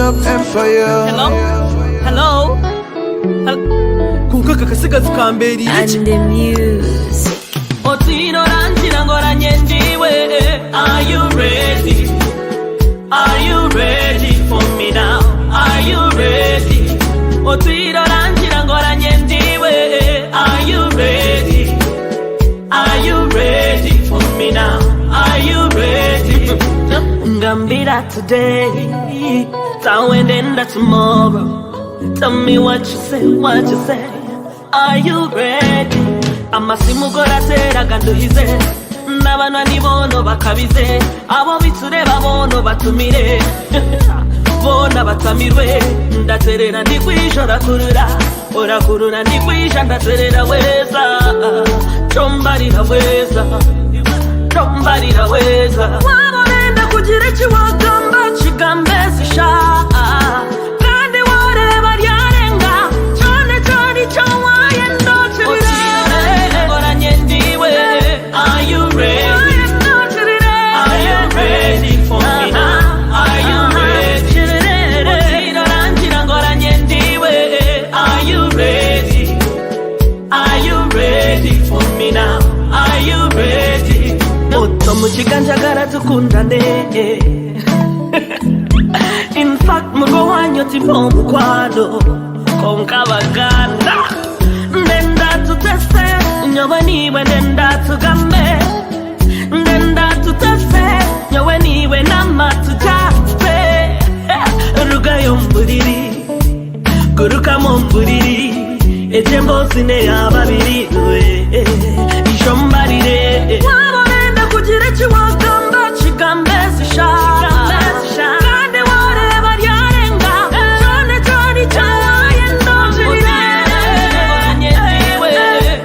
up empire. Hello? Kunkaka kasigazi kamberi and the music. Otino ranjira ngora nyendiwe. Are you ready? Are you ready for me now? Are you ready? Otino ranjira ngora nyendiwe. Are you ready? Are you ready for me now? Are you ready? Ngambira today, tawendenda tomorrow. Tell me what you say. Are you ready? Amasimugora sera ganduhize. Nabana nibono bakabize. Abo bitureba bono batumire. Bona batamirwe. Ndaterera ndikwijora kurura. Ora kurura ndikwisha ndaterera weza. Chombarira weza. Chombarira weza. Wabonenda kugira ikiwagamba kigambe zisha. Muchikanja tukundane. In fact mugo wanyo tipo mukwano konka baganda. Nenda tutese nyobaniwe nenda tugambe. Nenda tutese nyobaniwe namatutape. Ruga yombuliri guruka mombuliri ejembo sine yababiri ishombarire. Jireci wagamba chigambe zisha. Kandi wareba ryarenga. Chone chayendo jirire.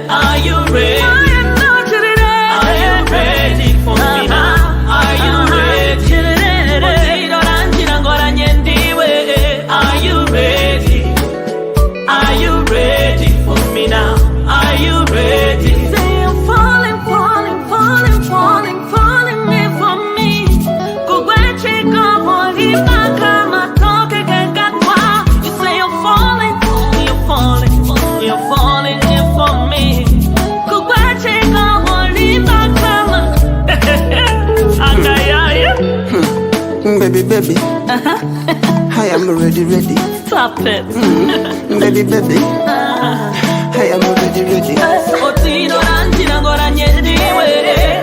Are you ready? Are you ready for me now? Are you ready? Otiro ranjira ngora nyendiwe. Are you ready? Are you ready for me now? Are you ready? Say I'm falling me for me. Kugweche kawoli kama toke kekatwa. You say you're falling for me. Kugweche kawoli kama. Agayaya. Baby. I am ready. Stop it. Baby. I am ready. Otino ranjira ngora nyendiwe.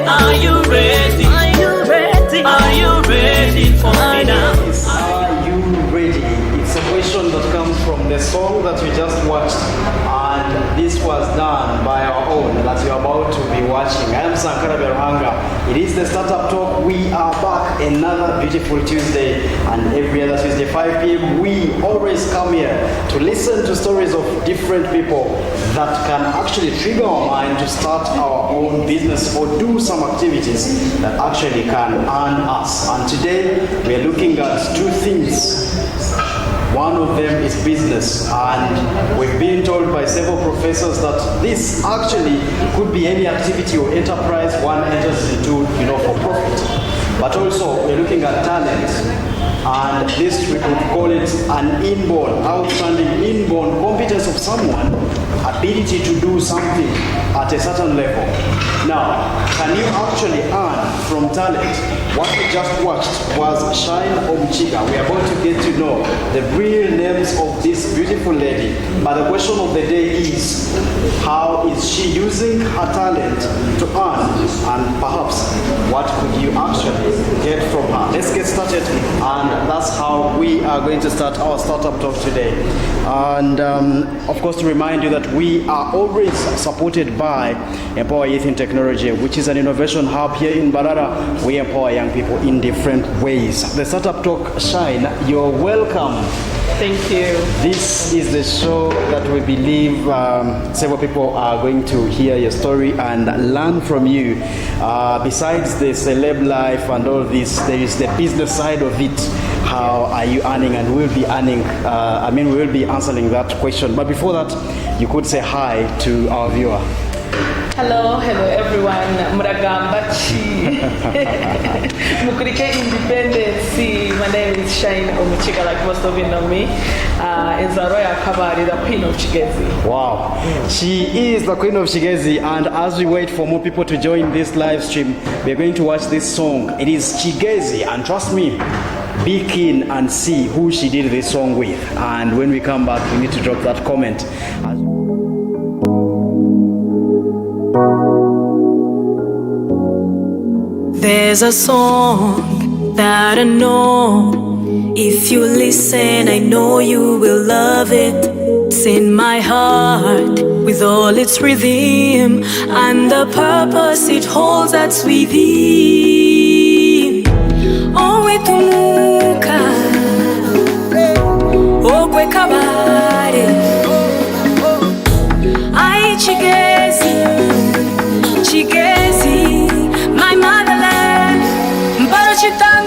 Are you ready? Are you ready? Are you ready for me now? Are you ready? It's a question that comes from the song that we just watched, and this was done by our own that you're about to be watching. I am Sankara Berhanga. It is the Startup Talk. We are back another beautiful Tuesday, and every other Tuesday 5 p.m. we always come here to listen to stories of different people that can actually trigger our mind to start our own business or do some activities that actually can earn us. And today we are looking at two things. One of them is business, and we've been told by several professors that this actually could be any activity or enterprise one enters into, for profit. But also we're looking at talent, and this we could call it an outstanding inborn competence of someone, ability to do something at a certain level. Now, can you actually earn from talent? What we just watched was Omukiga. We are going to get to know the real names of this beautiful lady. But the question of the day is, how is she using her talent to earn? And perhaps, what could you actually get from her? Let's get started, and that's how we are going to start our startup talk today. And of course, to remind you that we are always supported by Empower Youth in Technology, which is an innovation hub here in Barara. We empower young people in different ways. The Startup Talk Shine, you're welcome. Thank you. This is the show that we believe several people are going to hear your story and learn from you. Besides the celeb life and all this, there is the business side of it. How are you earning? And we'll be earning, we will be answering that question. But before that, you could say hi to our viewer. Hello everyone. Muragamba chi. Mukurike Independence. My name is Shine Omukiga, like most of you know me. Is a royal kabari, the Queen of Chigezi. Wow, she is the Queen of Chigezi, and as we wait for more people to join this live stream, we're going to watch this song. It is Chigezi, and trust me, be keen and see who she did this song with. And when we come back, we need to drop that comment. There's a song that I know. If you listen, I know you will love it. It's in my heart with all its rhythm and the purpose it holds that's within. Owetumuka, okwe kabare, ai Chigezi, Chigezi, my motherland, mparo chitanga.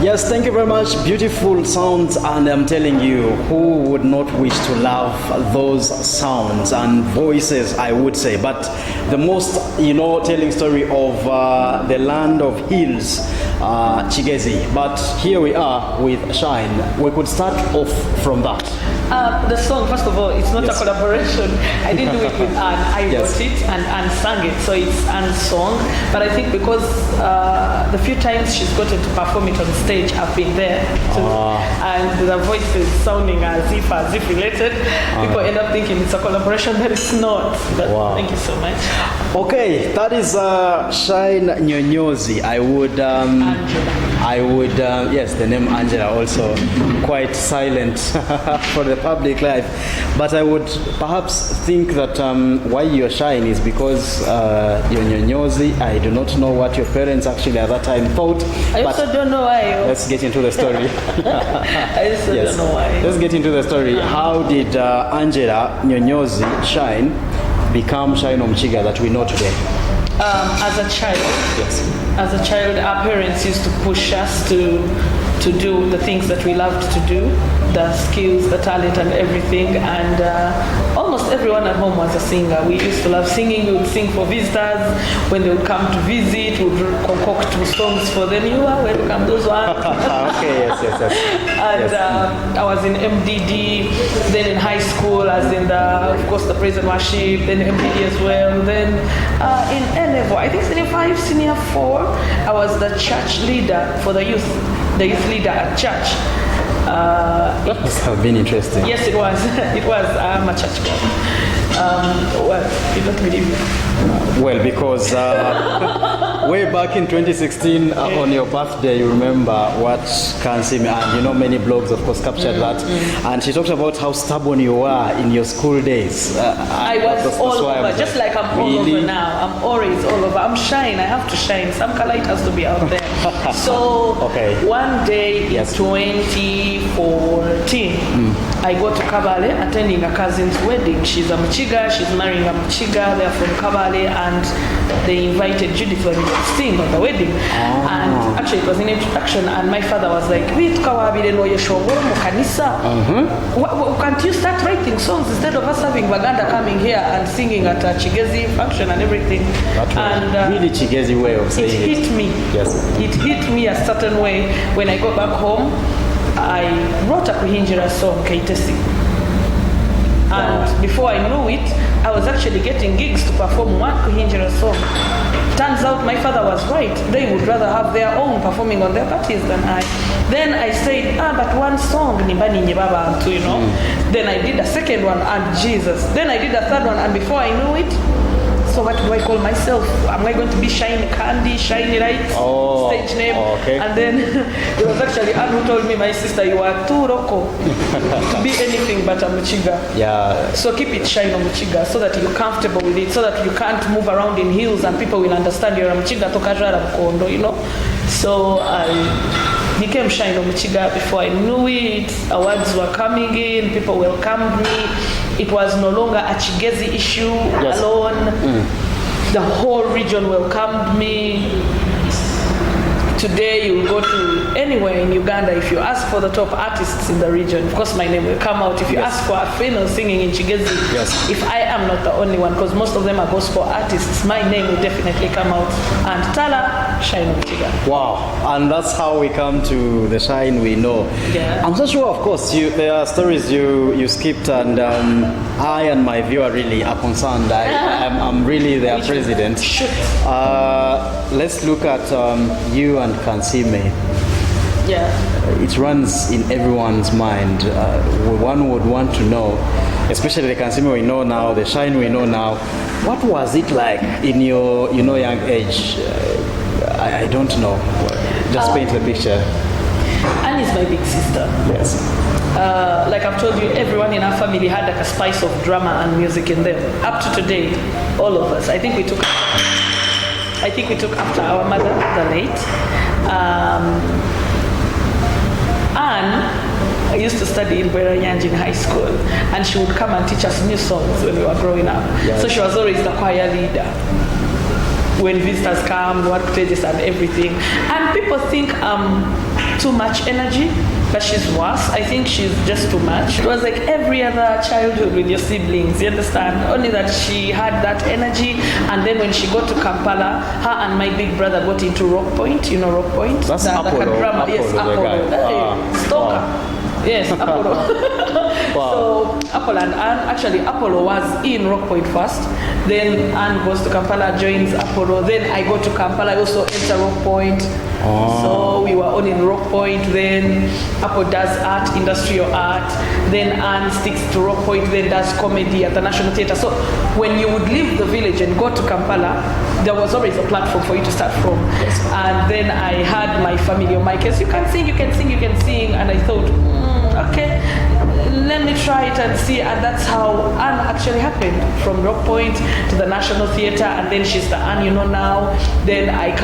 Yes, thank you very much. Beautiful sounds, and I'm telling you, who would not wish to love those sounds and voices, I would say. But the most, telling story of the land of hills, Chigezi. But here we are with Shine. We could start off from that. The song, first of all, it's not a collaboration. I didn't do it with Anne. I wrote it and sang it, so it's Anne's song. But I think because the few times she's gotten to perform it on stage, I've been there too. And the voice is sounding as if related. People end up thinking it's a collaboration, but it's not. But thank you so much. Okay, that is Shine Nyonyozi. Yes, the name Angela also quite silent for the public life, but I would perhaps think that why you're Shine is because you're Nyonyozi. I do not know what your parents actually at that time thought. I also don't know why. Let's get into the story. I also don't know why. Let's get into the story. How did Angela Nyonyozi Shine become Shine Omukiga that we know today? As a child, our parents used to push us to do the things that we loved to do, the skills, the talent, and everything. And almost everyone at home was a singer. We used to love singing. We would sing for visitors when they would come to visit. We would concoct songs for them. You are welcome. Those ones. Okay, yes. And I was in MDD, then in high school, as in of course, the praise and worship, then MDD as well. Then in A-level, I think senior 5, senior 4, I was the church leader for the youth leader at church. That must have been interesting. Yes, it was. It was. I'm a church girl. Well, you don't believe me. Well, because way back in 2016, on your birthday, you remember what Kansiime, and many blogs, of course, captured that. And she talked about how stubborn you were in your school days. I was all over, just like I'm all over now. I'm always all over. I'm shine. I have to shine. Some light has to be out there. So one day in 2014, I go to Kabale attending a cousin's wedding. She's a Omukiga. She's marrying a Omukiga. They're from Kabale, and they invited Judith to sing on the wedding. And actually, it was an introduction, and my father was like, can't you start writing songs instead of us having Baganda coming here and singing at a Chigezi function and everything? And really Chigezi way of saying it hit me. Yes. It hit me a certain way. When I got back home, I wrote a Kuhinjira song, Kaitesi. And before I knew it, I was actually getting gigs to perform one Kuhinjira song. Turns out my father was right. They would rather have their own performing on their parties than I. Then I said, but one song, Nimbani Nyebaba, Then I did a second one, and Jesus. Then I did a third one, and before I knew it, so what do I call myself? Am I going to be Shiny Candy, Shiny Light, stage name? Okay. And then it was actually Anne who told me, my sister, you are too roko to be anything but a Omukiga. Yeah. So keep it Shine Omukiga so that you're comfortable with it, so that you can't move around in heels and people will understand you're a Omukiga tokajara mkondo, So I became Shine Omukiga. Before I knew it, awards were coming in, people welcomed me. It was no longer a Chigezi issue alone. The whole region welcomed me. Today you will go to anywhere in Uganda, if you ask for the top artists in the region, of course my name will come out. If you ask for a female singing in Chigezi, if I am not the only one, because most of them are gospel artists, my name will definitely come out. And Tala, Shine Omukiga. Wow, and that's how we come to the Shine we know. Yeah. I'm so sure, of course, there are stories you skipped, and I and my viewer really are concerned. I'm really their president. Let's look at you and Kansiime. Yeah. It runs in everyone's mind. One would want to know, especially the Kansiime we know now, the Shine we know now. What was it like in your young age? I don't know. Just paint the picture. Anne is my big sister. Yes. Like I've told you, everyone in our family had like a spice of drama and music in them. Up to today, all of us. I think we took after our mother, the late. Anne, I used to study in Bweranyanji in high school, and she would come and teach us new songs when we were growing up. Yes. So she was always the choir leader. When visitors come, what stages and everything. And people think too much energy, but she's worse. I think she's just too much. It was like every other childhood with your siblings, you understand? Only that she had that energy, and then when she got to Kampala, her and my big brother got into Rock Point. You know Rock Point? That's Apollo. Yes, Apollo. Hey, stalker. Yes, Apollo. So Apollo and Anne, actually Apollo was in Rock Point first, then Anne goes to Kampala, joins Apollo, then I go to Kampala, I also enter Rock Point. So we were all in Rock Point, then Apollo does art, industrial art, then Anne sticks to Rock Point, then does comedy at the National Theatre. So when you would leave the village and go to Kampala, there was always a platform for you to start from. Yes. And then I had my family on my case, you can sing, you can sing, you can sing, and I thought, okay, let me try it and see. And that's how Anne actually happened, from Rock Point to the National Theatre, and then she's the Anne you know now. Then I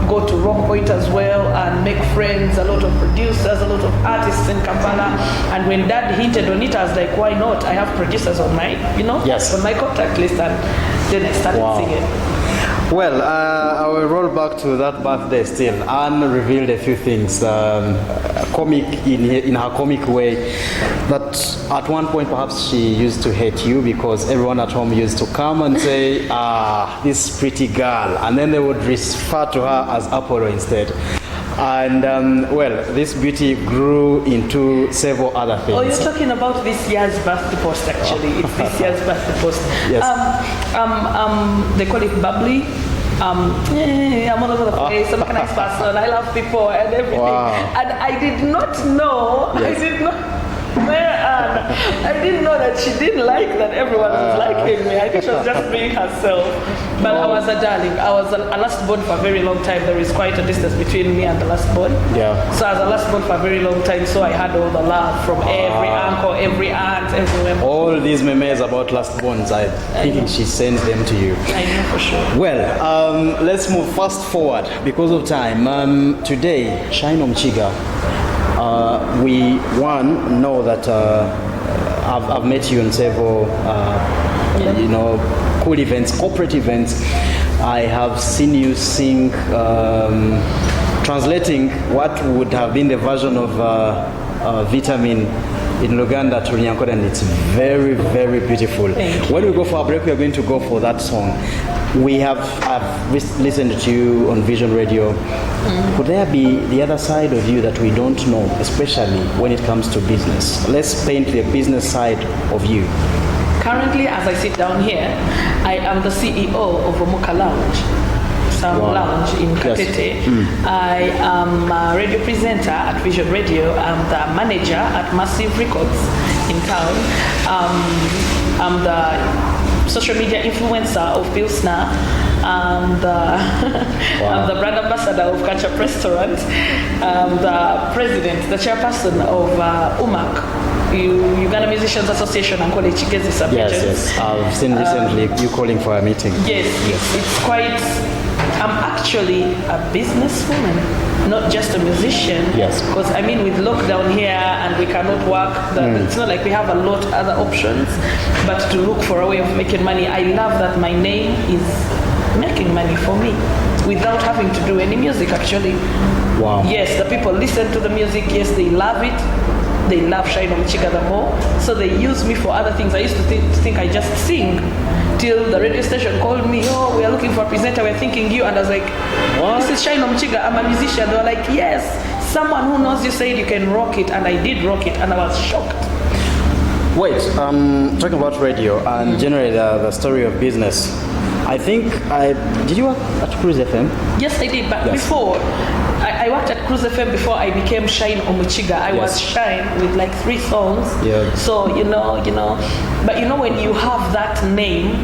go to Rock Point as well and make friends, a lot of producers, a lot of artists in Kampala. And when Dad hinted on it, I was like, why not? I have producers on my, on my contact list, and then I started singing. Well, I will roll back to that birthday still. Anne revealed a few things, comic in her comic way, that at one point perhaps she used to hate you because everyone at home used to come and say, this pretty girl, and then they would refer to her as Apollo instead. And this beauty grew into several other things. Oh, you're talking about this year's birthday post, actually. It's this year's birthday post. Yes. They call it bubbly. I'm all over the place. I'm a nice person. I love people and everything. Wow. And I did not know. Yes. Where I didn't know that she didn't like that everyone was liking me. I think she was just being herself. But I was a darling. I was a last born for a very long time. There is quite a distance between me and the last born. Yeah. So I was a last born for a very long time. So I had all the love from every uncle, every aunt, everywhere. All these memes about last bonds, I think she sends them to you. I know for sure. Well, let's move fast forward because of time. Today, Shine Omukiga, we know that I've met you in several, cool events, corporate events. I have seen you sing, translating what would have been the version of Vitamin in Luganda to Runyankore, and it's very, very beautiful. When we go for a break, we are going to go for that song. I've listened to you on Vision Radio. Could there be the other side of you that we don't know, especially when it comes to business? Let's paint the business side of you. Currently, as I sit down here, I am the CEO of Omukiga Lounge in Katete. Yes. I am a radio presenter at Vision Radio. I'm the manager at Massive Records in town. I'm the social media influencer of Pilsner. I'm the brand ambassador of Ketchup Restaurant. I'm the president, the chairperson of UMAC, Uganda Musicians Association, and College Chigezi Subregion. Yes. I've seen recently you calling for a meeting. Yes. It's quite. I'm actually a businesswoman, not just a musician. Yes. Because with lockdown here and we cannot work, it's not like we have a lot of other options, but to look for a way of making money. I love that my name is making money for me without having to do any music actually. Wow. Yes, the people listen to the music. Yes, they love it. They love Shine Omukiga the more, so they use me for other things. I used to think I just sing, till the radio station called me, oh, we are looking for a presenter, we're thinking you, and I was like, what? This is Shine Omukiga, I'm a musician. They were like, yes, someone who knows you said you can rock it, and I did rock it, and I was shocked. Wait, talking about radio and generally the story of business, I think did you work at Cruise FM? Yes, I did, but before, I worked at Cruise FM before I became Shine Omukiga. I was Shine with like 3 songs. Yeah. So, but when you have that name,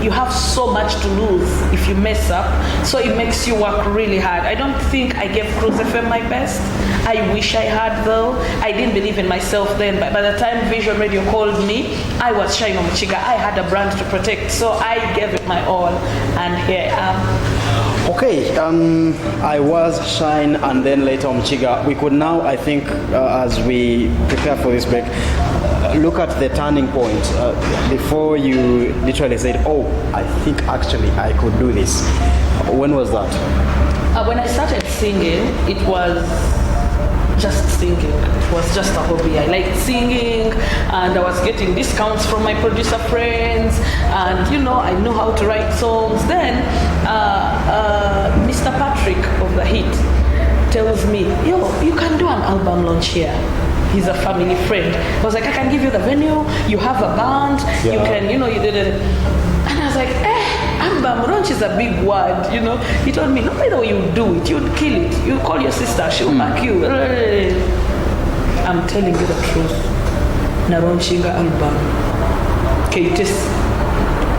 you have so much to lose if you mess up. So it makes you work really hard. I don't think I gave Cruise FM my best. I wish I had though. I didn't believe in myself then, but by the time Vision Radio called me, I was Shine Omukiga. I had a brand to protect. So I gave it my all, and here I am. Okay, I was Shine and then later Omukiga. We could now, I think, as we prepare for this break, look at the turning point before you literally said, oh, I think actually I could do this. When was that? When I started singing, it was just singing. It was just a hobby. I liked singing, and I was getting discounts from my producer friends, and I know how to write songs. Then Mr. Patrick of The Hit tells me, yo, you can do an album launch here. He's a family friend. I was like, I can give you the venue, you have a band, you can, you did it. And I was like, album launch is a big word, He told me, no matter what you do it, you'd kill it. You call your sister, she'll back you. I'm telling you the truth. Naronshinga album. Kates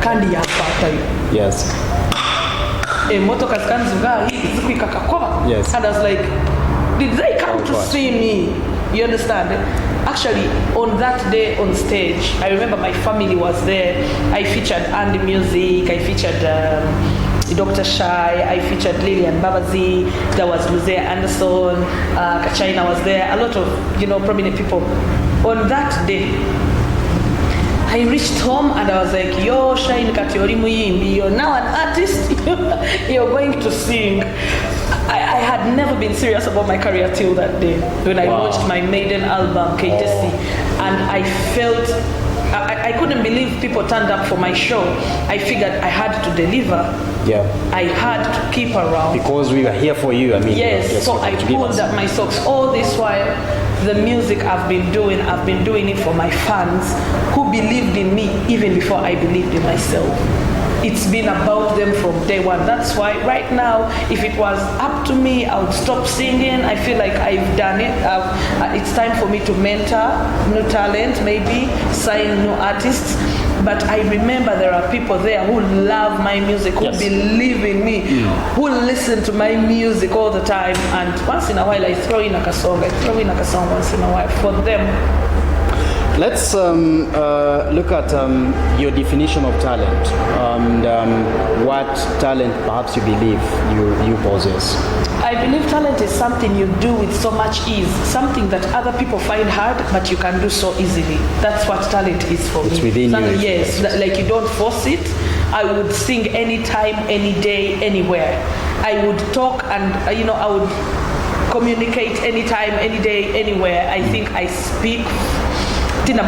kandi yapata you. Yes. Motoka zikanzuga hii zikuikakakoa. Yes. And I was like, did they come to see me? You understand? Actually, on that day on stage, I remember my family was there. I featured Andy Music, I featured Dr. Shai, I featured Lillian Babazi, there was Luzea Anderson, Kachina was there, a lot of prominent people. On that day, I reached home and I was like, yo, Shine Katiori Muyimbi, you're now an artist, you're going to sing. I had never been serious about my career till that day when I launched my maiden album, Kaitesi, and I felt I couldn't believe people turned up for my show. I figured I had to deliver. Yeah. I had to keep around. Because we were here for you, Yes, so I pulled up my socks. All this while, the music I've been doing it for my fans who believed in me even before I believed in myself. it's been about them from day one. That's why right now, if it was up to me, I would stop singing. I feel like I've done it. It's time for me to mentor new talent, maybe sign new artists. But I remember there are people there who love my music, who believe in me, who listen to my music all the time. And once in a while, I throw in a song. I throw in a song once in a while for them. Let's look at your definition of talent and what talent perhaps you believe you possess. I believe talent is something you do with so much ease, something that other people find hard, but you can do so easily. That's what talent is for me. It's within you. Yes, like you don't force it. I would sing anytime, any day, anywhere. I would talk and, I would communicate anytime, any day, anywhere. I think I speak. But and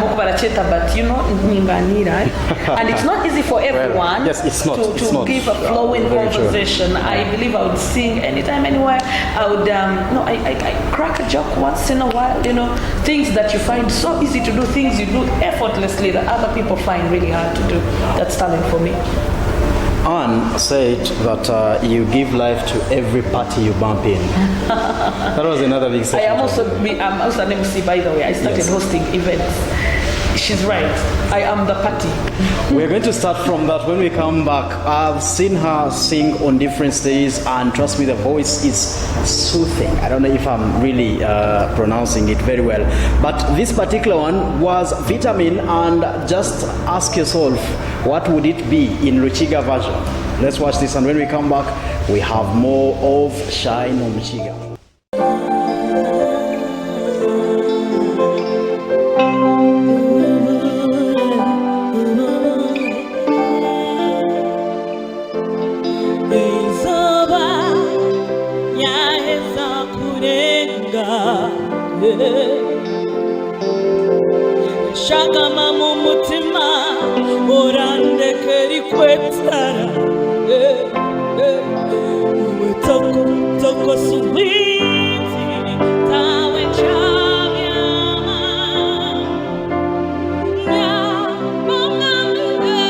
it's not easy for everyone to give a flowing conversation. True. I believe I would sing anytime, anywhere. I would, I crack a joke once in a while, things that you find so easy to do, things you do effortlessly that other people find really hard to do. That's talent for me. Anne said that you give life to every party you bump in. That was another big session. I'm also an MC, by the way. I started hosting events. She's right. I am the party. We're going to start from that when we come back. I've seen her sing on different stages, and trust me, the voice is soothing. I don't know if I'm really pronouncing it very well, but this particular one was Vitamin, and just ask yourself, what would it be in Omukiga version? Let's watch this, and when we come back, we have more of Shine Omukiga. Shagama mumutima orande keri kwetara uwe toko suwiti tawe chamyama na bongamide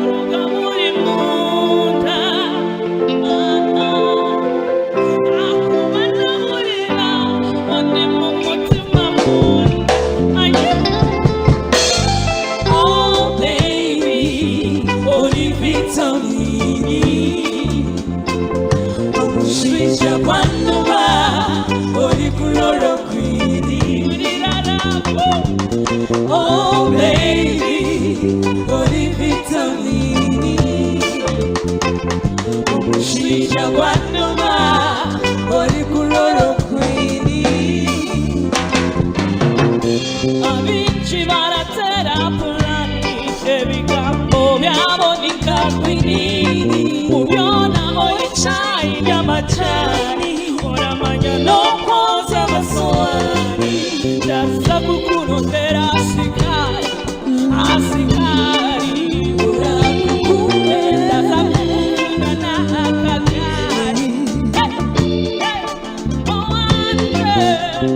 uruga muri munda akubana murira onde mumutima munda. Oh baby, ori vitamini. Shija wanuma, ori chloroquini. Amici baratera plani, evi campo abbiamo di carquini. Mubiona oi chai yamachani, ora mañana cosa masoani. Dasa kukuno tera asikari, ura kukume. Dasa kukuno na akakari, oh ande.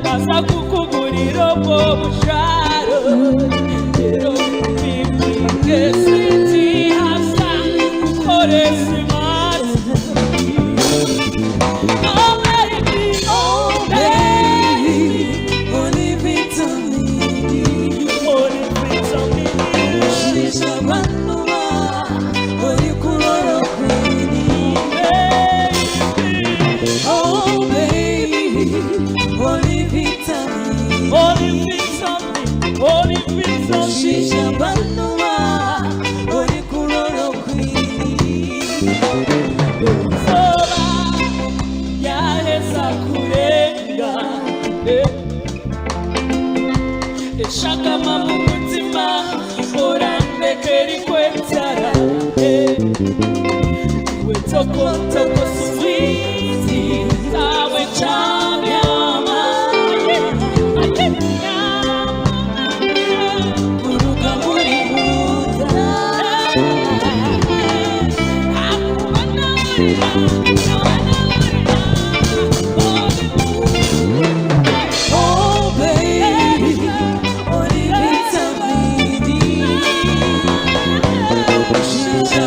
Dasa kukuguri robo busharo, ero pipi que senti hasa kukore simati. Oh baby, oh baby. Shakama mumutima orande keri kwetara we toko sweetie tawe chamyama uruga muri muda akubana murira. Oh baby, ori vitamini. Shija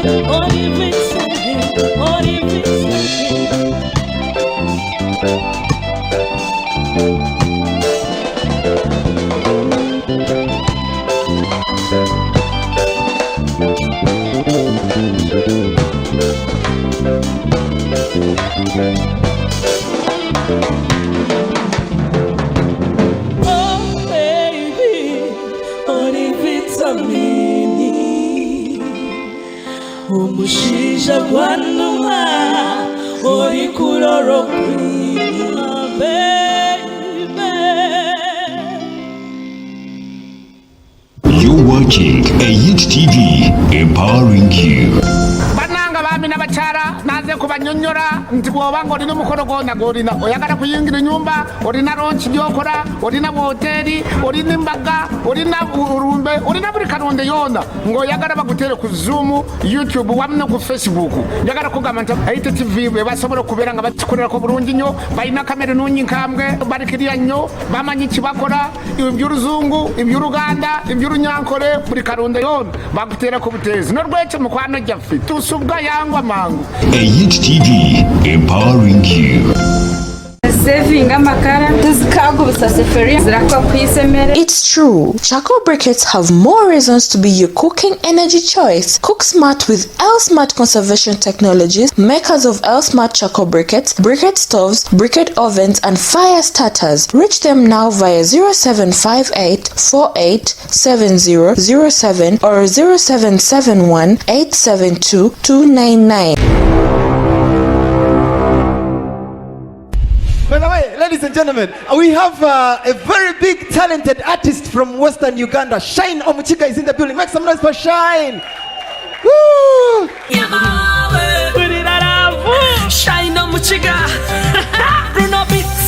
Oh baby, uri vitamini, umushisha gwanuma, uri chloroquine, baby. You're watching a Youth TV, empowering you. bananga bami n'abakyala naze kubanyonyola nti bw'oba ng'olina omukolo gwonna gw'olina oyagala kuyingira ennyumba olina ronki gy'okola olina woteeri olina embaga olina olumbe olina buli kalonde yoona ng'oyagala bagutere ku Zoom, YouTube wamu ne ku Facebook. Njagala kugamba nti Ayite TV be basobola okubeera nga bakikolerako bulungi nnyo, balina kamera ennungi nkambwe, balikirira nnyo, bamanyi kibakola eby'oluzungu eby'oluganda eby'olunyankole buli kalonde yoona baguteerako buteezi n'olwekyo mukwano gyaffe tusubwa yangwa mangu. A Youth TV, empowering you. It's true. Charcoal briquettes have more reasons to be your cooking energy choice. Cook smart with L-Smart conservation technologies, makers of L-Smart charcoal briquettes, briquette stoves, briquette ovens, and fire starters. Reach them now via 0758 487007 or 0771 872 299. By the way, ladies and gentlemen, we have a very big talented artist from Western Uganda. Shine Omukiga is in the building. Make some noise for Shine. Woo! Shine Omukiga. Bruno Beats.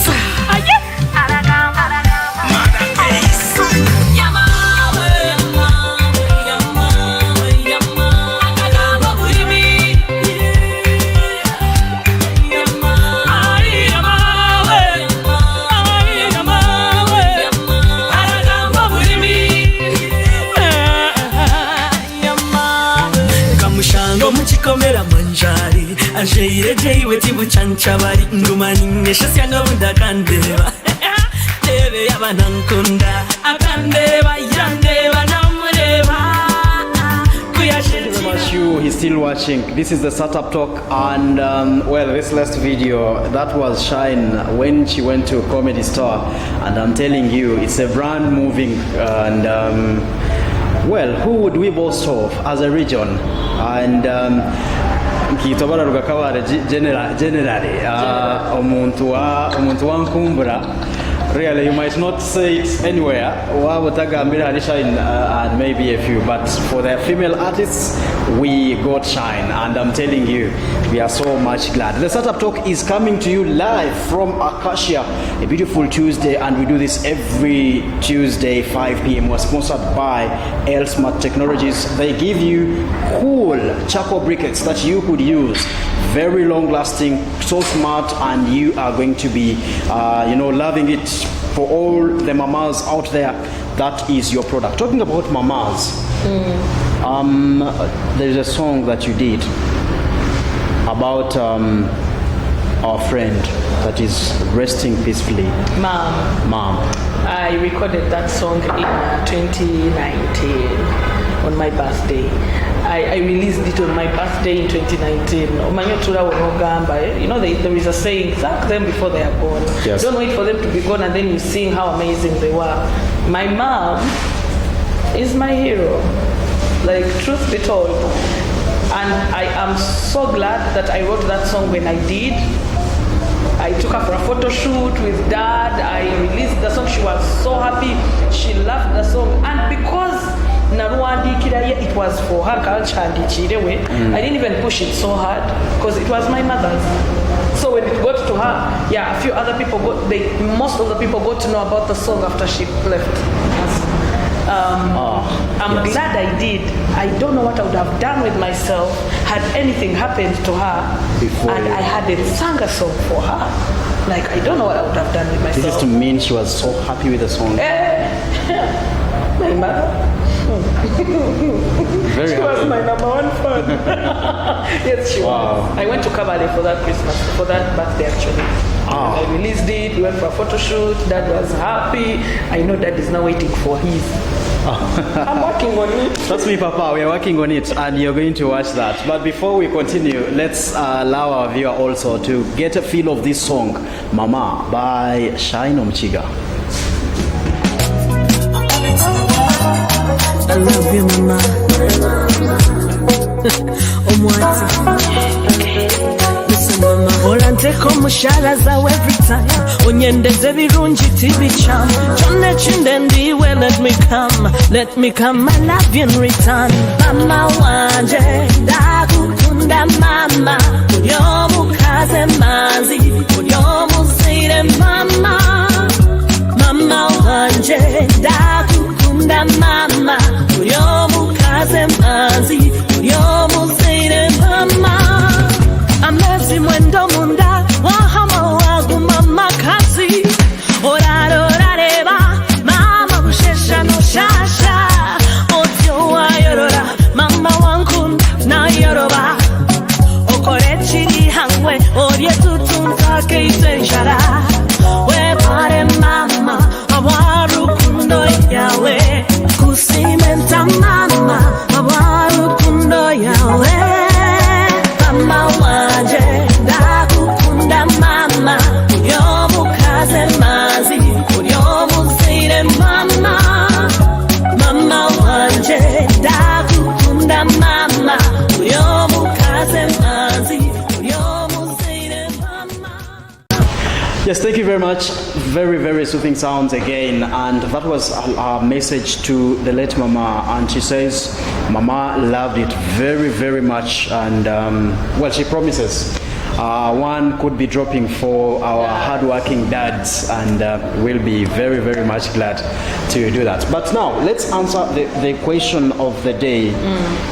Muchikomera manjari Ajeire jeiwe tibu chanchabari Ngumani neshasya ngabunda kandeba Debe yabanankunda Akandeba yandeba namureba He's still watching. This is the Startup Talk, and well, this last video that was Shine when she went to Comedy Store, and I'm telling you, it's a brand moving, and well, who would we boast of as a region? And nkitobala lugakabare generally omuntu wa nkumbura. Really, you might not say it anywhere. Shine and maybe a few, but for the female artists, we got Shine, and I'm telling you, we are so much glad. The Startup Talk is coming to you live from Acacia, a beautiful Tuesday, and we do this every Tuesday, 5 p.m. We're sponsored by L-Smart Technologies. They give you cool charcoal briquettes that you could use. Very long lasting, so smart, and you are going to be, loving it. For all the mamas out there, that is your product. Talking about mamas, there is a song that you did about our friend that is resting peacefully. Mom. I recorded that song in 2019 on my birthday. I released it on my birthday in 2019. There is a saying, thank them before they are born. Yes. Don't wait for them to be gone and then you sing how amazing they were. My mom is my hero, like truth be told. And I am so glad that I wrote that song when I did. I took her for a photo shoot with Dad. I released the song. She was so happy. She loved the song. And because it was for her culture and I didn't even push it so hard because it was my mother's. So when it got to her, a few other people most of the people got to know about the song after she left us. I'm glad I did. I don't know what I would have done with myself had anything happened to her and I hadn't sung a song for her. Like, I don't know what I would have done with myself. This is to mean she was so happy with the song. My mother Very She was happy. my number one fan. Yes, she was. I went to Kabale for that Christmas, for that birthday actually. Ah. I released it, we went for a photo shoot, Dad was happy. I know Dad is now waiting for his. I'm working on it. Trust me, Papa, we are working on it and you're going to watch that. But before we continue, let's allow our viewer also to get a feel of this song, Mama, by Shine Omukiga. I love you, mama. Omwati. Listen, mama. Olanteko mushalaza every time. Onyendeze birungi tibicham. Chone chinde ndiwe, let me come, I love you in return. Mama wanje, ndakukunda mama. Ulyomukaze manzi, ulyomuzire mama. Mama wanje, ndakukunda mama. Ulyomukaze manzi, ulyomuzire mama. Amezi mwendo munda, wahama wagu mama kazi. Orareba, mama bushesha no shasha. Otyo wayorora, mama wangu na yoroba. Okore chiri hangwe, orye tutunza keitenjara. We pare mama, awarukundo yawe. Kusimenta mama, awarukundo yawe. Mama wanje, ndakukunda mama. Ulyomukaze manzi, ulyomuzire mama. Mama wanje, ndakukunda mama. Ulyomukaze manzi, ulyomuzire mama. Yes, thank you very much. Very, very soothing sounds again. And that was our message to the late Mama. And she says, Mama loved it very, very much. And, well, she promises one could be dropping for our hardworking dads. And we'll be very, very much glad to do that. But now, let's answer the question of the day.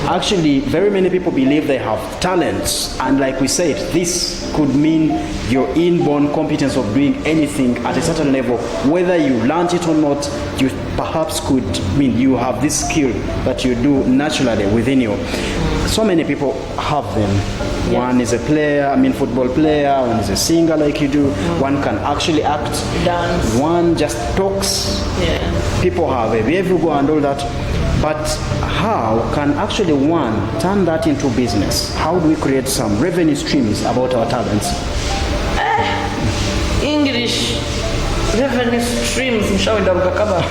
Actually, very many people believe they have talents. And like we said, this could mean your inborn competence of doing anything at a certain level. Whether you learned it or not, you perhaps could mean you have this skill that you do naturally within you. So many people have them. Yes. One is a player, football player, one is a singer like you do, one can actually act, Dance. one just talks. Yeah. People have a behavior and all that. But how can actually one turn that into business? How do we create some revenue streams about our talents? English revenue streams mshawenda mkakaba.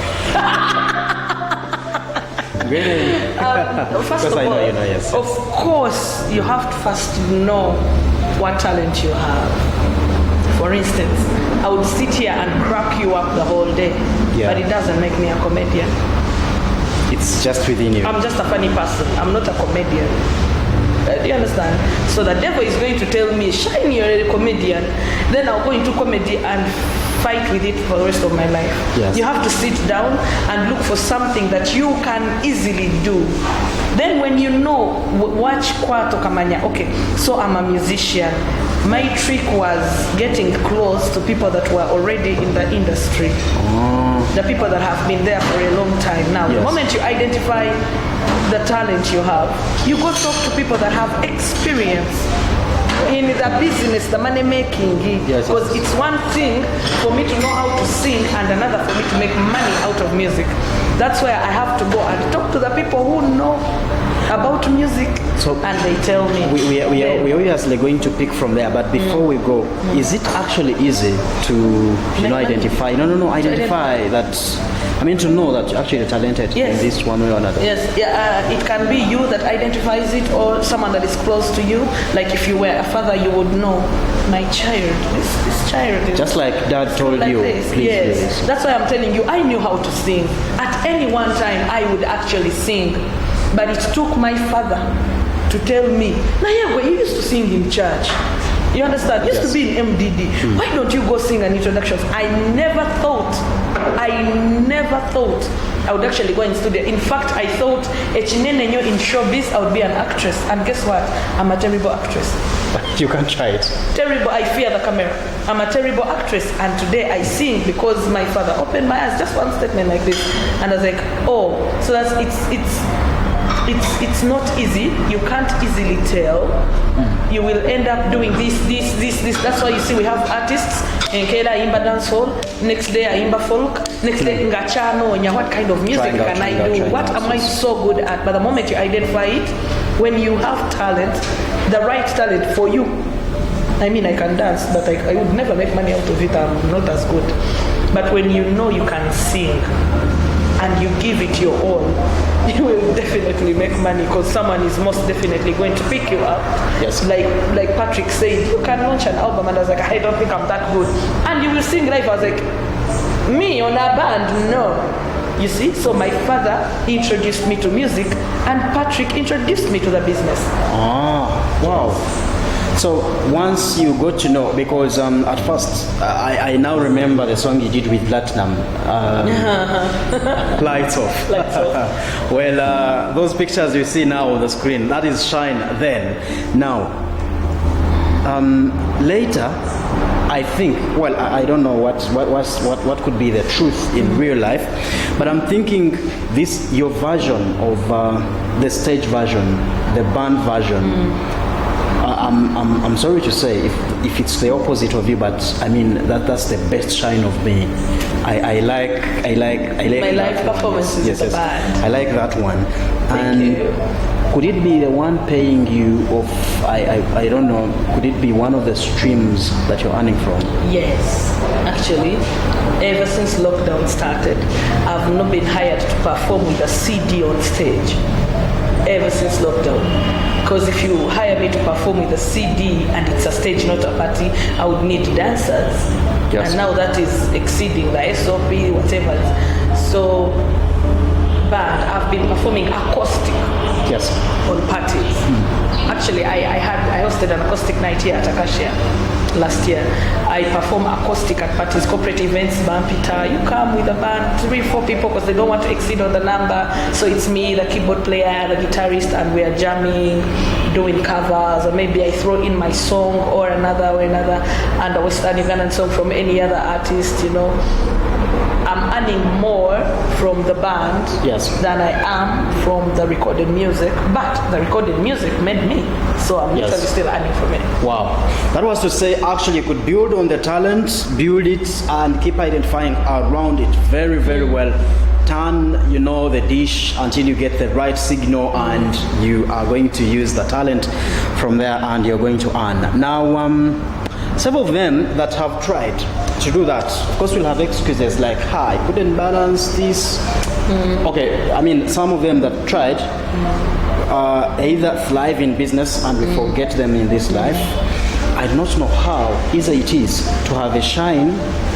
Really? First of Because I know all, you know, yes. of course, you have to first know what talent you have. For instance, I would sit here and crack you up the whole day, Yeah. but it doesn't make me a comedian. It's just within you. I'm just a funny person. I'm not a comedian. Do you understand? So the devil is going to tell me, Shine, you're a comedian. Then I'll go into comedy and fight with it for the rest of my life. Yes. You have to sit down and look for something that you can easily do. Then when you know, watch Kwato Kamanya, okay, so I'm a musician. My trick was getting close to people that were already in the industry. The people that have been there for a long time. Now, the Yes. moment you identify the talent you have, you go talk to people that have experience in the business, the money making. Yes, Because yes. it's one thing for me to know how to sing and another for me to make money out of music. That's where I have to go and talk to the people who know about music, So and they tell me. We're obviously going to pick from there, but before we go, is it actually easy to Make money? identify? Identify that. To know that you're actually talented Yes. in this one way or another. Yes, it can be you that identifies it or someone that is close to you. Like if you were a father, you would know, my child, this child is Just like Dad told like you, this. please Yes, do this. that's why I'm telling you, I knew how to sing. At any one time, I would actually sing. But it took my father to tell me, Nayewe, you used to sing in church. You understand? You used to be in MDD. Why don't you go sing an introduction? I never thought I would actually go in studio. In fact, I thought in showbiz I would be an actress, and guess what? I'm a terrible actress. You can try it. Terrible. I fear the camera. I'm a terrible actress, and today I sing because my father opened my eyes. Just one statement like this, and I was like, oh, so that's it's not easy. You can't easily tell. You will end up doing this. That's why you see we have artists. Nkela imba dancehall. Next day I imba folk. Next day ngachano. What kind of music can I do? What am I so good at? But the moment you identify it, when you have talent, the right talent for you. I mean, I can dance, but I would never make money out of it. I'm not as good. But when you know you can sing and you give it your all, you will definitely make money because someone is most definitely going to pick you up. Yes. Like Patrick said, you can launch an album, and I was like, I don't think I'm that good. And you will sing live. I was like, me on a band? No. You see, so my father, he introduced me to music, and Patrick introduced me to the business. Ah, wow. So once you got to know, because at first I now remember the song you did with Platinum, Lights Off. Lights Off. Well, those pictures you see now on the screen, that is Shine then. Now, later, I think, well, I don't know what could be the truth in real life, but I'm thinking this, your version of the stage version, the band version, I'm sorry to say if it's the opposite of you, but I mean that's the best Shine of me. I like my live performances. Yes. I like that one. Thank you. Could it be the one paying you of, I don't know, could it be one of the streams that you're earning from? Yes, actually, ever since lockdown started, I've not been hired to perform with a CD on stage. Ever since lockdown. Because if you hire me to perform with a CD and it's a stage, not a party, I would need dancers. Yes. And now that is exceeding the SOP, whatever. So, but I've been performing acoustic. Yes. On parties. Actually, I hosted an acoustic night here at Acacia last year. I perform acoustic at parties, corporate events, Bampita. You come with a band, 3-4 people, because they don't want to exceed on the number. So it's me, the keyboard player, the guitarist, and we are jamming, doing covers, or maybe I throw in my song or another, and a Western Ugandan song from any other artist, you know. I'm earning more from the band than I am from the recorded music, but the recorded music made me, so I'm literally still earning from it. Wow. That was to say, actually you could build on the talent, build it, and keep identifying around it very, very well. Turn, the dish until you get the right signal, and you are going to use the talent from there, and you're going to earn. Now, several of them that have tried to do that, of course, will have excuses like, I couldn't balance this. Okay, I mean, some of them that tried either thrive in business and we forget them in this life. I do not know how easy it is to have a Shine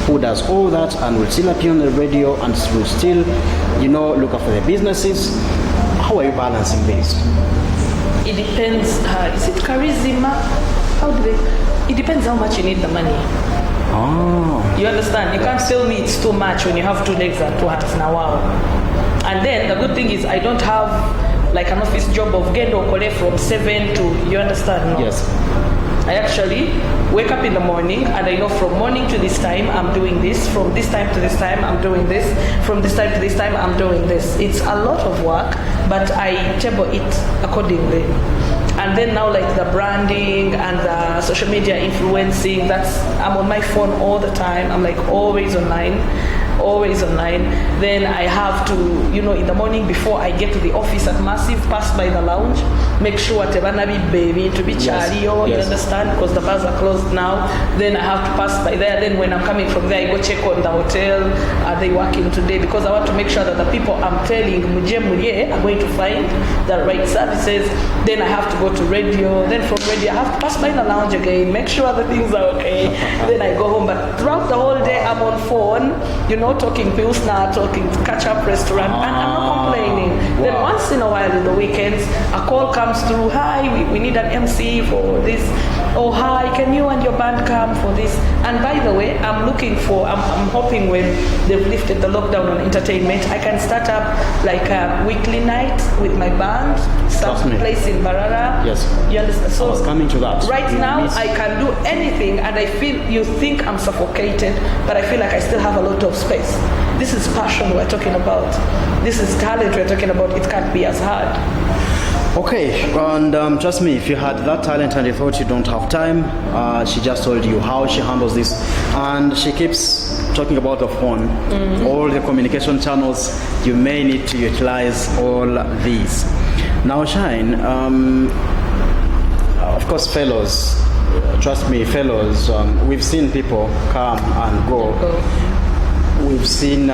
who does all that and will still appear on the radio and will still, look after the businesses. How are you balancing this? It depends. Is it charisma? It depends how much you need the money. Oh. You understand? You can't tell me it's too much when you have 2 legs and 2 hands now. Wow. And then the good thing is I don't have like an office job of get or collect from 7 to, you understand? No. Yes. I actually wake up in the morning and I know from morning to this time I'm doing this, from this time to this time I'm doing this, from this time to this time I'm doing this. It's a lot of work, but I table it accordingly. And then now like the branding and the social media influencing, I'm on my phone all the time. I'm like always online. Then I have to, in the morning before I get to the office at Massive, pass by the lounge, make sure Tebanabi baby to be Chario, you understand, because the bars are closed now. Then I have to pass by there. Then when I'm coming from there, I go check on the hotel. Are they working today? Because I want to make sure that the people I'm telling Muje are going to find the right services. Then I have to go to radio. Then from radio, I have to pass by the lounge again, make sure the things are okay. Then I go home. But throughout the whole day, I'm on phone, talking Pilsner, talking catch-up restaurant, and I'm not complaining. Wow. Then once in a while in the weekends, a call comes through, hi, we need an MC for this. oh hi, can you and your band come for this? And by the way, I'm hoping when they've lifted the lockdown on entertainment, I can start up like a weekly night with my band, some place in Barara. Yes. You understand? So I was coming to that. Right now, I can do anything, and I feel, you think I'm suffocated, but I feel like I still have a lot of space. This is passion we're talking about. This is talent we're talking about. It can't be as hard. Okay, and trust me, if you had that talent and you thought you don't have time, she just told you how she handles this. And she keeps talking about the phone, all the communication channels. You may need to utilize all these. Now, Shine, of course, fellows, trust me, fellows, we've seen people come and go. We've seen,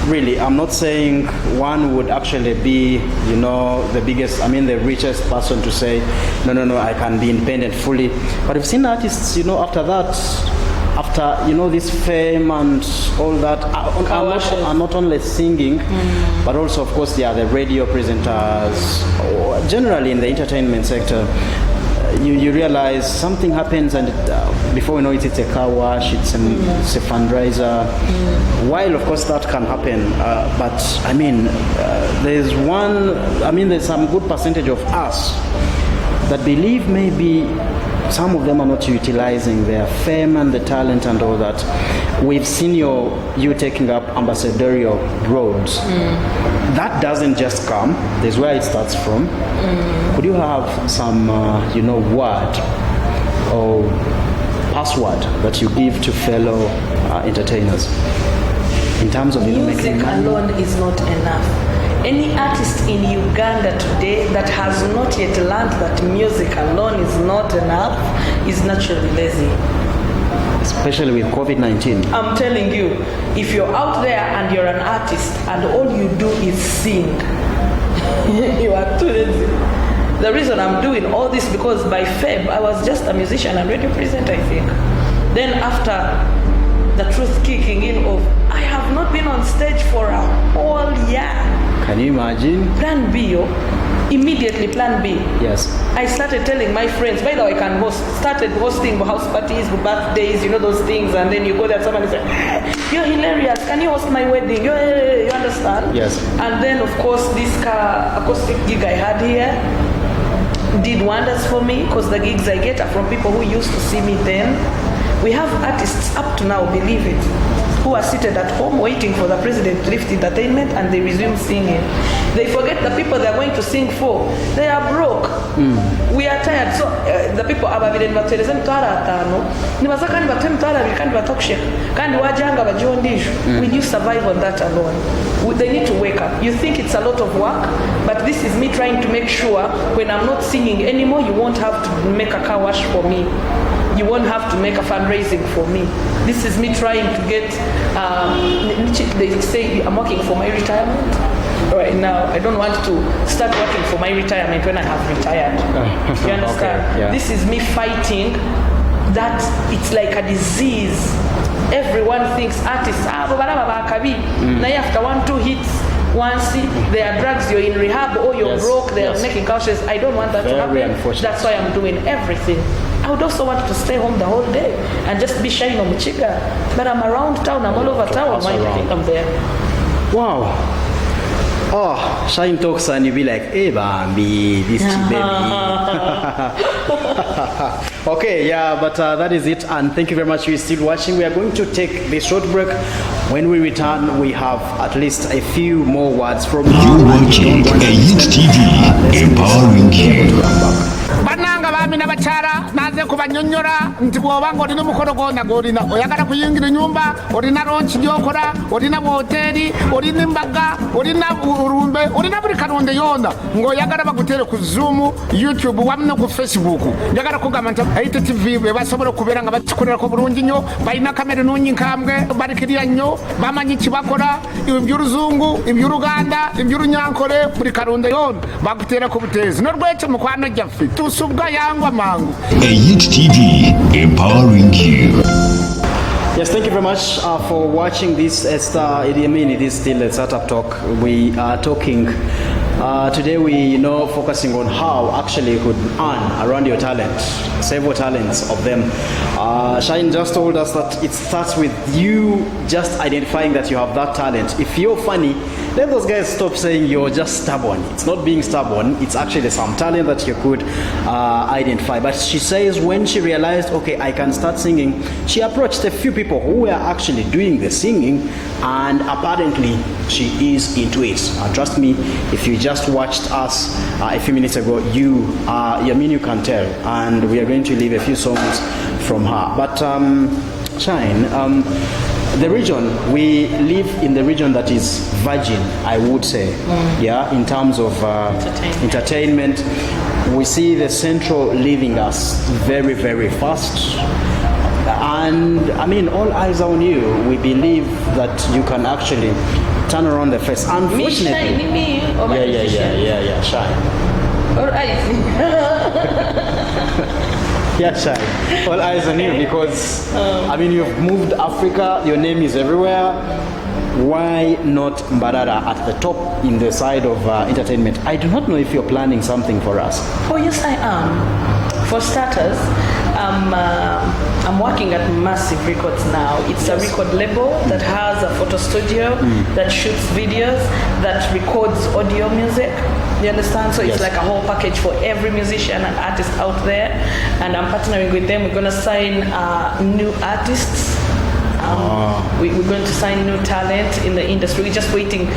really, I'm not saying one would actually be, the biggest, the richest person to say, no, I can be independent fully. But we've seen artists, after that, this fame and all that, are not only singing, but also, of course, they are the radio presenters, or generally in the entertainment sector. You realize something happens, and before you know it, it's a car wash, it's a fundraiser. While of course that can happen, but there's some good percentage of us that believe maybe some of them are not utilizing their fame and the talent and all that. We've seen you taking up ambassadorial roles. That doesn't just come. There's where it starts from. Could you have some, word or password that you give to fellow entertainers in terms of music alone is not enough. Any artist in Uganda today that has not yet learned that music alone is not enough is naturally lazy. Especially with COVID-19. I'm telling you, if you're out there and you're an artist and all you do is sing, you are too lazy. The reason I'm doing all this because by Feb, I was just a musician and radio presenter, I think. Then after the truth kicking in of, I have not been on stage for a whole year. Can you imagine? Plan B, immediately plan B. Yes. I started telling my friends, by the way, I can started hosting house parties, birthdays, those things, and then you go there and somebody says, you're hilarious, can you host my wedding? You understand? Yes. And then, of course, this acoustic gig I had here did wonders for me because the gigs I get are from people who used to see me then. We have artists up to now, believe it, who are seated at home waiting for the president to lift entertainment and they resume singing. They forget the people they are going to sing for. They are broke. We are tired. So the people ababire nibatereze mtwara atano nibaza kandi batwe mtwara abiri kandi batakusheka kandi wajanga bajondisho. Will you survive on that alone? They need to wake up. You think it's a lot of work, but this is me trying to make sure when I'm not singing anymore, you won't have to make a car wash for me. You won't have to make a fundraising for me. This is me trying to get, they say I'm working for my retirement. Right now, I don't want to start working for my retirement when I have retired. You understand? Okay, yeah. This is me fighting that it's like a disease. Everyone thinks artists, now after 1-2 hits, once there are drugs, you're in rehab or you're broke, they're making couches. I don't want that to happen. That's why I'm doing everything. I would also want to stay home the whole day and just be shy in Omukiga. But I'm around town, I'm all over town, I'm there. Wow. Oh, Shine talks and you be like, hey, Bambi, this baby. Okay, yeah, but that is it. And thank you very much for still watching. We are going to take this short break. When we return, we have at least a few more words from you. You're watching Youth TV, empowering you. Bananga bami n'abakyala naze kubanyonnyola nti bw'oba ng'olina omukolo gwonna gw'olina oyagala kuyingira ennyumba olina ronchi gy'okola olina woteeri olina embaga olina ulumbe olina buli kalonde yonna ng'oyagala bagutere ku Zoom, YouTube wamu ne ku Facebook. Njagala kugamba nti Ayite TV be basobola okubeera nga bakikolerako bulungi nnyo balina kamera ennungi nkambwe balikirira nnyo bamanyi kibakola eby'oluzungu eby'oluganda eby'olunyankole buli kalonde yonna baguteerako buteezi n'olwekyo mukwano gyaffe tusubwa yangwa mangu. Youth TV, empowering you. Yes, thank you very much for watching this. It is still a startup talk. We are talking Today we focusing on how actually you could earn around your talent, several talents of them. Shine just told us that it starts with you just identifying that you have that talent. If you're funny, let those guys stop saying you're just stubborn. It's not being stubborn, it's actually some talent that you could identify. But she says when she realized, okay, I can start singing, she approached a few people who were actually doing the singing, and apparently she is into it. And trust me, if you just watched us a few minutes ago, you can tell. And we are going to leave a few songs from her. But Shine, the region, we live in the region that is virgin, I would say, in terms of entertainment. We see the central leaving us very, very fast. And I mean, all eyes are on you. We believe that you can actually turn around the face. Unfortunately, yeah, Shine. All eyes. Yeah, Shine. All eyes on you because, I mean, you've moved Africa, your name is everywhere. Why not Mbarara at the top in the side of entertainment? I do not know if you're planning something for us. Oh, yes, I am. For starters, I'm working at Massive Records now. It's a record label that has a photo studio, that shoots videos, that records audio music. You understand? So it's like a whole package for every musician and artist out there. And I'm partnering with them. We're going to sign new artists. We're going to sign new talent in the industry. We're just waiting.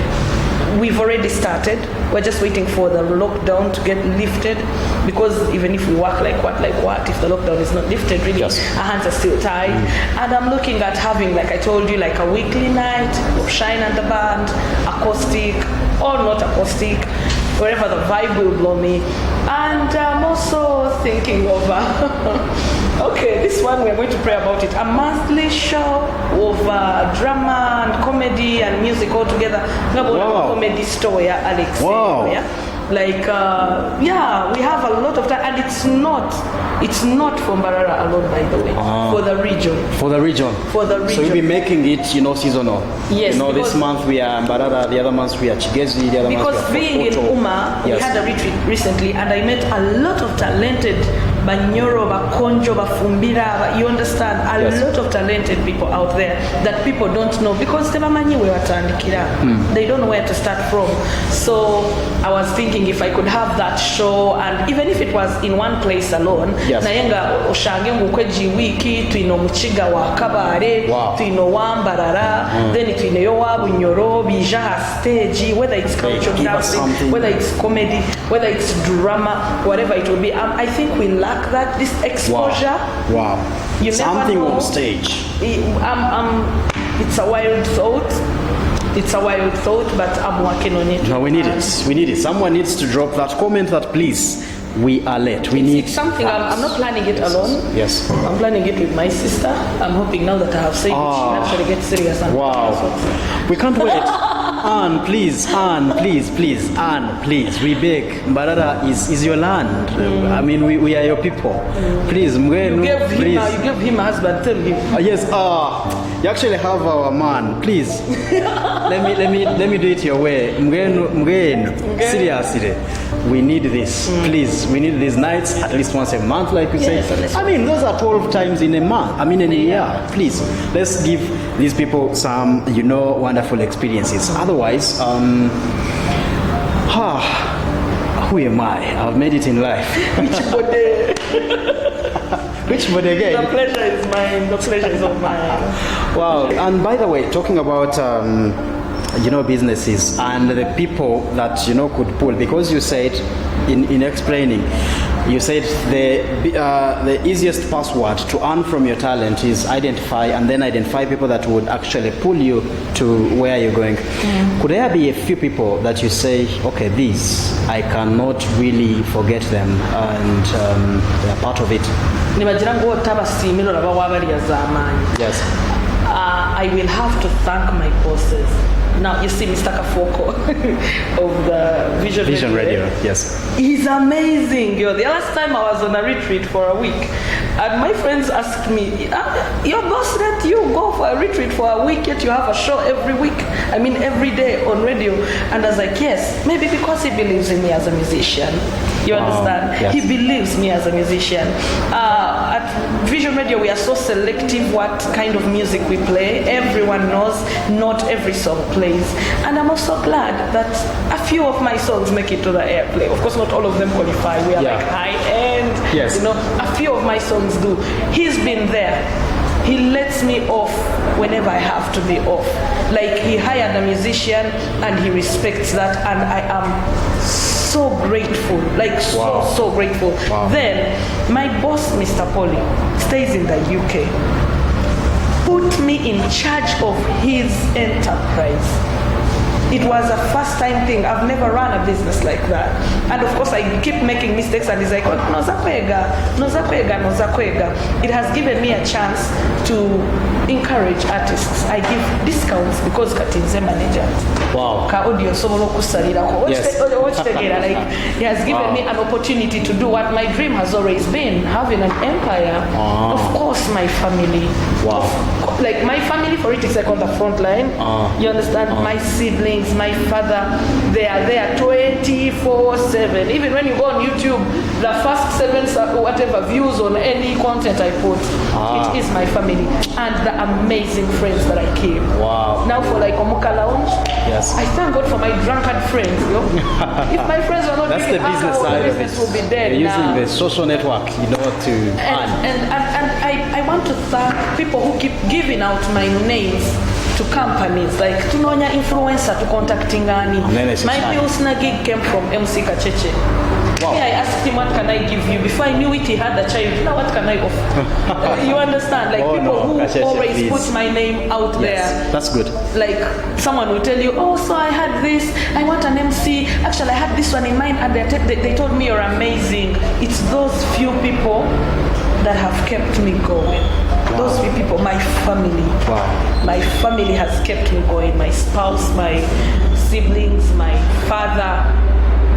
We've already started. We're just waiting for the lockdown to get lifted, because even if we work like what, if the lockdown is not lifted, really, our hands are still tied. And I'm looking at having, like I told you, like a weekly night of Shine and the band, acoustic or not acoustic, wherever the vibe will blow me. And I'm also thinking of, okay, this one we're going to pray about it, a monthly show of drama and comedy and music all together. Wow. Comedy store, Alex. Wow. Like, we have a lot of time, and it's not for Mbarara alone, by the way, for the region. For the region. So you'll be making it, seasonal. Yes. This month we are Mbarara, the other months we are Chigezi, the other month we are Because being in Uma, we had a retreat recently, and I met a lot of talented Banyoro, Bakonjo, Bafumbira, you understand, a lot of talented people out there that people don't know because they don't know where to start from. So I was thinking if I could have that show, and even if it was in one place alone, nayenga oshange ngukweji wiki tuino Omukiga wa Kabare, tuino Mbarara, then tuino yo wa Bunyoro, bija stage, whether it's cultural dancing, whether it's comedy, whether it's drama, whatever it will be. I think we lack that, this exposure. Wow. You something never know. On stage. It's a wild thought, but I'm working on it. No, we need it. Someone needs to drop that comment that please, we are late. We need something. I'm not planning it alone. Yes. I'm planning it with my sister. I'm hoping now that I have said it, she'll actually get serious. And we can't wait. Anne, please, Anne, please, we beg. Mbarara is your land. I mean, we are your people. Please, Mgenu, you gave him a husband, tell him. Yes, you actually have our man. Please, let me do it your way. Mgenu, seriously, we need this. Please, we need these nights at least once a month, like you say. I mean, those are 12 times in a month. I mean, in a year. Please, let's give these people some, wonderful experiences. Otherwise, who am I? I've made it in life. Which body again? The pleasure is mine. The pleasure is all mine. Wow. And by the way, talking about businesses and the people that could pull, because you said in explaining, you said the easiest password to earn from your talent is identify people that would actually pull you to where you're going. Could there be a few people that you say, okay, these I cannot really forget them and they're part of it? Yes. I will have to thank my bosses. Now you see Mr. Kafoko of the Vision Radio. Yes. He's amazing. The last time I was on a retreat for a week, and my friends asked me, your boss let you go for a retreat for a week, yet you have a show every week, every day on radio. And I was like, yes, maybe because he believes in me as a musician. You understand? Yes. He believes me as a musician. At Vision Radio, we are so selective what kind of music we play. Everyone knows not every song plays. And I'm also glad that a few of my songs make it to the airplay. Of course, not all of them qualify. We are like high end. Yes. A few of my songs do. He's been there. He lets me off whenever I have to be off. Like, he hired a musician and he respects that, and I am so grateful. Like, so grateful. Wow. Then my boss, Mr. Polly, stays in the UK, put me in charge of his enterprise. It was a first time thing. I've never run a business like that. And of course, I keep making mistakes, and he's like, oh, no zakwega. It has given me a chance to encourage artists. I give discounts because Kansiime manager. Wow. Yes. Like, he has given me an opportunity to do what my dream has always been, having an empire. Of course, my family. Wow. Like, my family, for it, is like on the front line. You understand? My siblings, my father, they are there 24/7. Even when you go on YouTube, the first 7 whatever views on any content I put, it is my family and the amazing friends that I keep. Wow. Now for like Omukiga Lounge, yes, I thank God for my drunkard friends. If my friends are not that's really the business side the of business it. will be dead. You're now. using the social network, to And I want to thank people who keep giving out my names to companies. Like, tunonya influencer to contacting Ani. My Pilsner gig came from MC Kacheche. Wow. Yeah, I asked him, what can I give you? Before I knew it, he had a child. Now what can I offer? You understand? Like, people who Kacheche, always please. put my name out there. That's good. Like, someone will tell you, oh, so I had this, I want an MC. Actually, I had this one in mind, and they told me you're amazing. It's those few people that have kept me going. Wow. Those few people, my family. Wow. My family has kept me going. My spouse, my siblings, my father.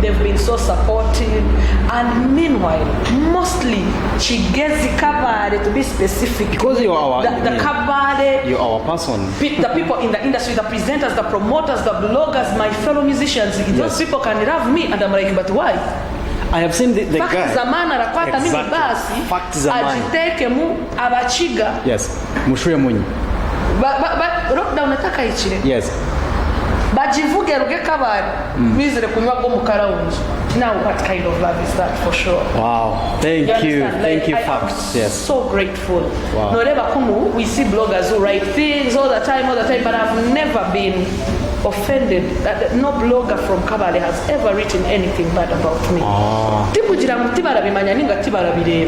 They've been so supportive. And meanwhile, mostly, Chigezi Kabare, to be specific. Because you are the Kabare. You are our person. The people in the industry, the presenters, the promoters, the bloggers, my fellow musicians, those people can love me. And I'm like, but why? I have seen the guy. Zamana rakwata mimi basi. Fact zamani. Ajiteke mu abachiga. Yes. Mushuye munyi. Lockdown nataka ichire. Yes. Bajivuge ruge kabari. Bizire kunywa go mu Lounge. Now what kind of love is that, for sure? Wow. Thank you. Thank you, Facts. Yes. So grateful. Wow. Noreba kumu, we see bloggers who write things all the time, but I've never been offended that no blogger from Kabale has ever written anything bad about me.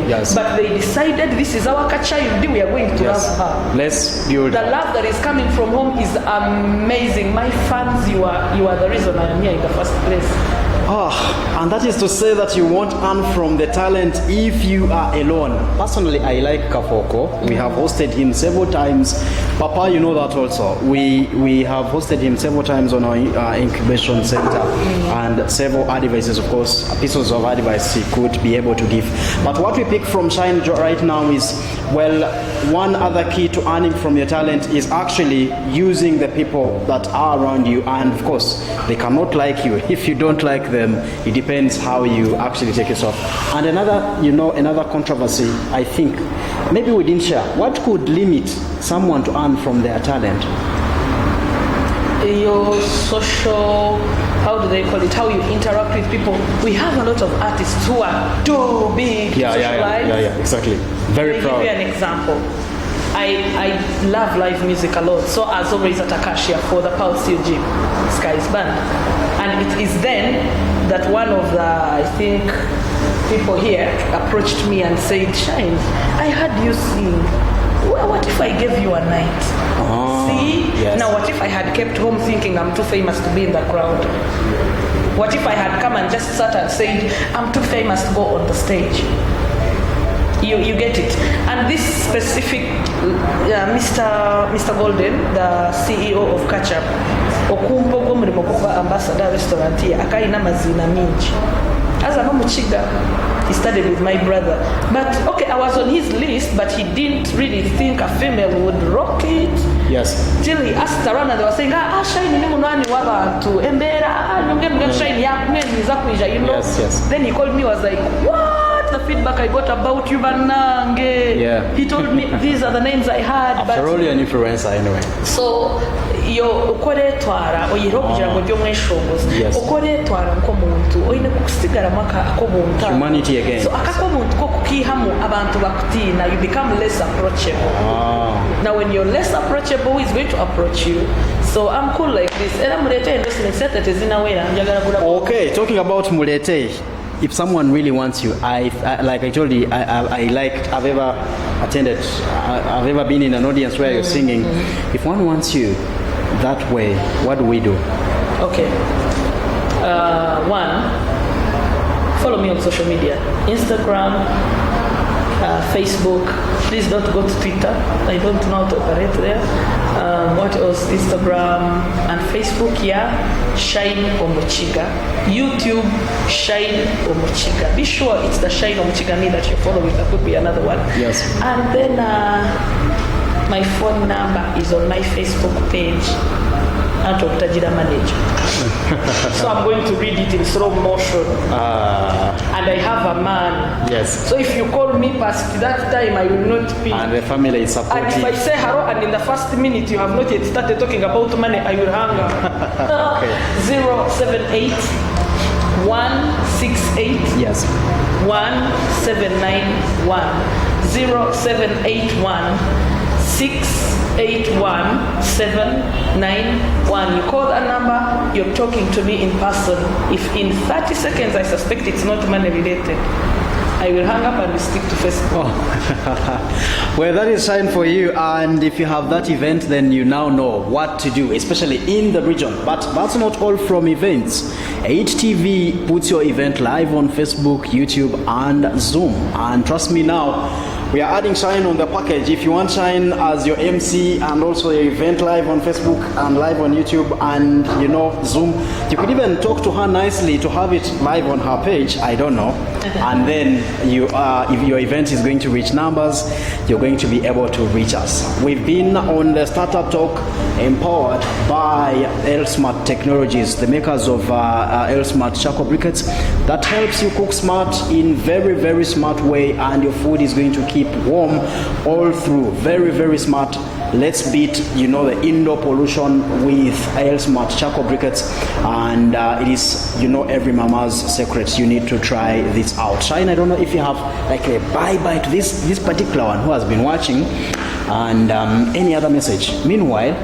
Yes. But they decided this is our child, we are going to love her. Let's build the love that is coming from home is amazing. My fans, you are the reason I am here in the first place. And that is to say that you won't earn from the talent if you are alone. Personally, I like Kafoko. We have hosted him several times. Papa, you know that also. We have hosted him several times on our incubation center, and several advices, of course, pieces of advice he could be able to give. But what we pick from Shine right now is, well, one other key to earning from your talent is actually using the people that are around you. And of course, they cannot like you if you don't like them. It depends how you actually take it off. And another controversy, I think, maybe we didn't share. What could limit someone to earn from their talent? Your social, how do they call it? How you interact with people. We have a lot of artists who are too big. Yeah, exactly. Very proud. I'll give you an example. I love live music a lot, so as always at Akashia for the Pulse Gym, Sky's band. And it is then that one of the, I think, people here approached me and said, Shine, I heard you sing. Well, what if I gave you a night? See? Yes. Now, what if I had kept home thinking I'm too famous to be in the crowd? What if I had come and just sat and said, I'm too famous to go on the stage? You get it. And this specific Mr. Golden, the CEO of Ketchup, okumpa ogw'omulimo kuba ambassador restaurant ye akayina mazina mingi. As I'm Omukiga, he studied with my brother. But okay, I was on his list, but he didn't really think a female would rock it. Yes. Till he asked around and they were saying, Shine ni munani w'abantu, embera, nyongera Shine yakumeniza kuija, you know. Yes. Then he called me, was like, what? The feedback I got about you, Banange. Yeah. He told me these are the names I had. After all, you're an influencer anyway. So, ukoretwara oyera okugira ngo byo mweshongoza ukoretwara nk'omuntu oyine kukusigaramu ak'obuntu humanity again. So ak'obuntu ko kukihamu abantu bakutiina, you become less approachable. Now when you're less approachable, he's going to approach you. So I'm cool like this. Era mulete investment set that is in a way. Okay, talking about mulete. If someone really wants you, I like I told you, I've ever attended, I've ever been in an audience where you're singing. If one wants you that way, what do we do? Okay. One, follow me on social media, Instagram, Facebook. Please don't go to Twitter. I don't know how to operate there. What else? Instagram and Facebook, Shine Omukiga. YouTube, Shine Omukiga. Be sure it's the Shine Omukiga me that you're following. That could be another one. Yes. And then my phone number is on my Facebook page. Tajira manager. So I'm going to read it in slow motion. And I have a man. Yes. So if you call me past that time, I will not pick. And the family is supporting. And if I say hello and in the first minute you have not yet started talking about money, I will hang up. Okay. 078 168 yes 1791 0781 681-791. You call that number, you're talking to me in person. If in 30 seconds I suspect it's not money related, I will hang up and stick to Facebook. Well, that is Shine for you. And if you have that event, then you now know what to do, especially in the region. But that's not all from events. 8TV puts your event live on Facebook, YouTube, and Zoom. And trust me now, we are adding Shine on the package. If you want Shine as your MC and also your event live on Facebook and live on YouTube and Zoom, you could even talk to her nicely to have it live on her page. I don't know. And then if your event is going to reach numbers, you're going to be able to reach us. We've been on the Startup Talk empowered by L-Smart Technologies, the makers of L-Smart charcoal briquettes that helps you cook smart in very, very smart way, and your food is going to keep warm all through. Very, very smart. Let's beat the indoor pollution with L-Smart charcoal briquettes, and it is every mama's secret. You need to try this out. Shine, I don't know if you have like a bye to this particular one who has been watching, and any other message. Meanwhile,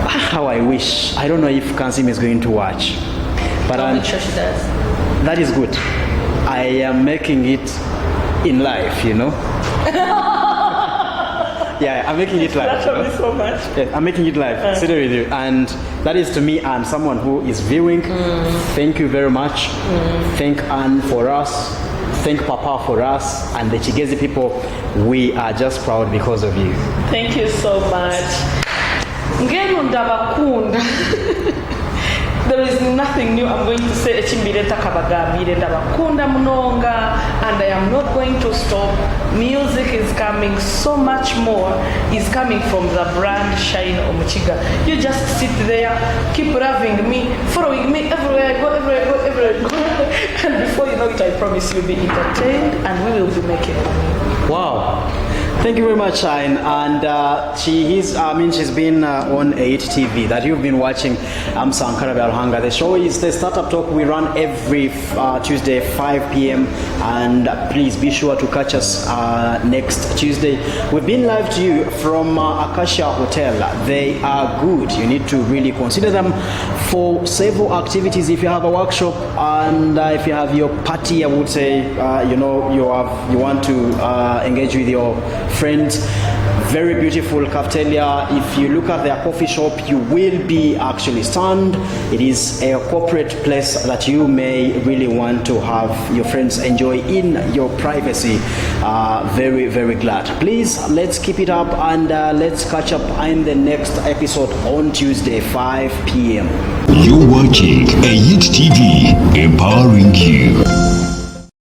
how I wish, I don't know if Kansiime is going to watch, but I'm sure she does. That is good. I am making it in life, Yeah, I'm making it live. That me so much. Yeah, I'm making it live. Sitting with you, and that is to me and someone who is viewing. Thank you very much. Thank Anne for us. Thank Papa for us, and the Chigezi people. We are just proud because of you. Thank you so much. There is nothing new I'm going to say. And I am not going to stop. Music is coming. So much more is coming from the brand Shine Omukiga. You just sit there, keep loving me, following me everywhere I go, everywhere I go. And before you know it, I promise you'll be entertained and we will be making money. Wow. Thank you very much, Shine. And she's been on 8TV that you've been watching. I'm Sankara Belhanga. The show is the Startup Talk. We run every Tuesday, 5 p.m. And please be sure to catch us next Tuesday. We've been live to you from Acacia Hotel. They are good. You need to really consider them for several activities. If you have a workshop and if you have your party, I would say, you want to engage with your friends. Very beautiful cafeteria. If you look at their coffee shop, you will be actually stunned. It is a corporate place that you may really want to have your friends enjoy in your privacy. Very, very glad. Please, let's keep it up and let's catch up in the next episode on Tuesday, 5 p.m. You're watching a HTV, empowering you.